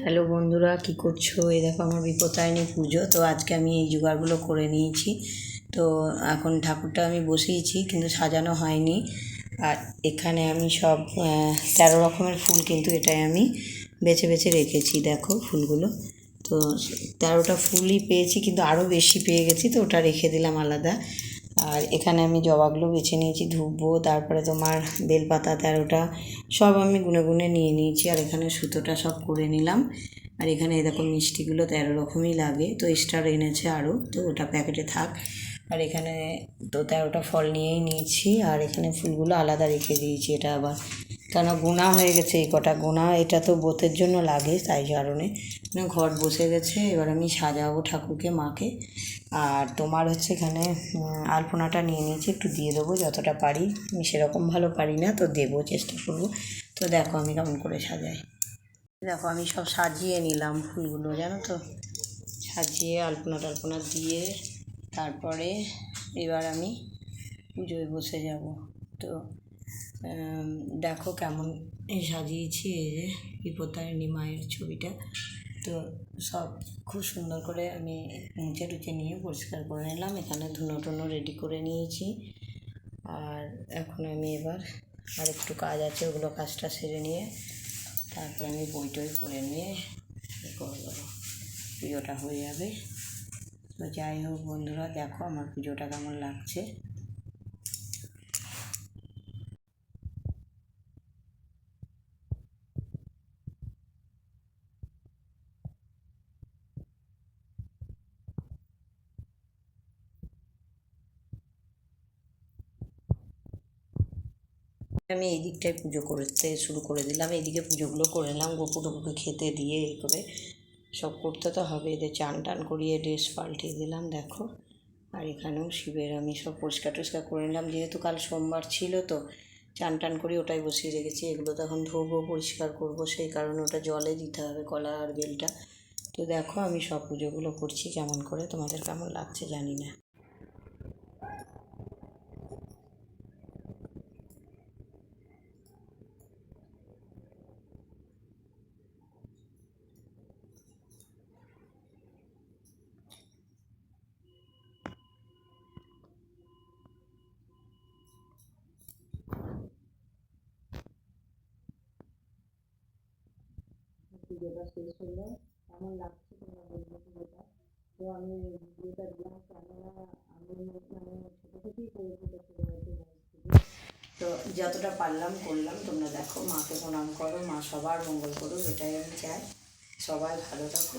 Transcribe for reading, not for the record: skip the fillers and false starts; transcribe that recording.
Hello বন্ধুরা, কি করছো? এই দেখো আমার বিপত্তারিণী পুজো। তো আজকে আমি এই জোগাড়গুলো করে নিয়েছি। তো এখন ঠাকুরটা আমি বসিয়েছি, কিন্তু সাজানো হয়নি। আর এখানে আমি সব 13 রকমের ফুল, কিন্তু এটাই আমি বেছে বেছে রেখেছি। দেখো ফুলগুলো। তো 13টা ফুলই পেয়েছি, কিন্তু আরও বেশি পেয়ে গেছি, তো ওটা রেখে দিলাম আলাদা। আর এখানে আমি জবাগুলো বেছে নিয়েছি, ধুবো। তারপরে তোমার বেলপাতা 13টা সব আমি গুনে গুনে নিয়ে নিয়েছি। আর এখানে সুতোটা সব করে নিলাম। আর এখানে এরকম মিষ্টিগুলো 13 রকমই লাগে, তো এক্সট্রা এনেছে আরও, তো ওটা প্যাকেটে থাক। আর এখানে তো 13টা ফল নিয়েই নিয়েছি। আর এখানে ফুলগুলো আলাদা রেখে দিয়েছি। এটা আবার কেন গোনা হয়ে গেছে, এই কটা গোনা, এটা তো ব্রতের জন্য লাগে, তাই কারণে ঘর বসে গেছে। এবার আমি সাজাবো ঠাকুরকে, মাকে। আর তোমার হচ্ছে এখানে আলপনাটা নিয়ে নিয়েছি, একটু দিয়ে দেবো যতটা পারি। আমি সেরকম ভালো পারি না, তো দেবো, চেষ্টা করবো। তো দেখো আমি কেমন করে সাজাই। দেখো আমি সব সাজিয়ে নিলাম ফুলগুলো, জানো তো, সাজিয়ে আলপনা টালপনা দিয়ে তারপরে এবার আমি পুজোয় বসে যাব। তো দেখো কেমন সাজিয়েছি। এই যে বিপত্তারিণী মায়ের ছবিটা। তো সব খুব সুন্দর করে আমি মুছে টুচে নিয়ে পরিষ্কার করে নিলাম। এখানে ধুনো টুনো রেডি করে নিয়েছি। আর এখন আমি এবার আর একটু কাজ আছে, ওগুলো কাজটা সেরে নিয়ে তারপরে আমি বই টই পড়ে নিয়ে করবো, পুজোটা হয়ে যাবে। তো যাই হোক বন্ধুরা, দেখো আমার পুজোটা কেমন লাগছে। আমি এই দিকটায় পুজো করতে শুরু করে দিলাম, এইদিকে পুজোগুলো করে নিলাম। গপু টপুকে খেতে দিয়ে এই করে সব করতে তো হবে, এদের চান টান করিয়ে ড্রেস পাল্টিয়ে দিলাম, দেখো। আর এখানেও শিবের আমি সব পরিষ্কার টরিষ্কার করে নিলাম, যেহেতু কাল সোমবার ছিল, তো চান টান করি ওটাই বসিয়ে রেখেছি। এগুলো তো এখন ধোবো, পরিষ্কার করবো, সেই কারণে ওটা জলে দিতে হবে, কলা আর বেলটা। তো দেখো আমি সব পুজোগুলো করছি কেমন করে, তোমাদের কেমন লাগছে জানি না। পুজোটা শেষ হলো, কেমন লাগছে তোমরা বলবো পুজোটা। তো আমি ভিডিওটা দিলাম, কেননা আমি মানে ছোটো থেকেই করেছি, তো ছোটোবেলাতে তো যতটা পারলাম করলাম। তোমরা দেখো, মাকে প্রণাম করো, মা সবার মঙ্গল করুক, এটাই আমি চাই। সবাই ভালো থাকো।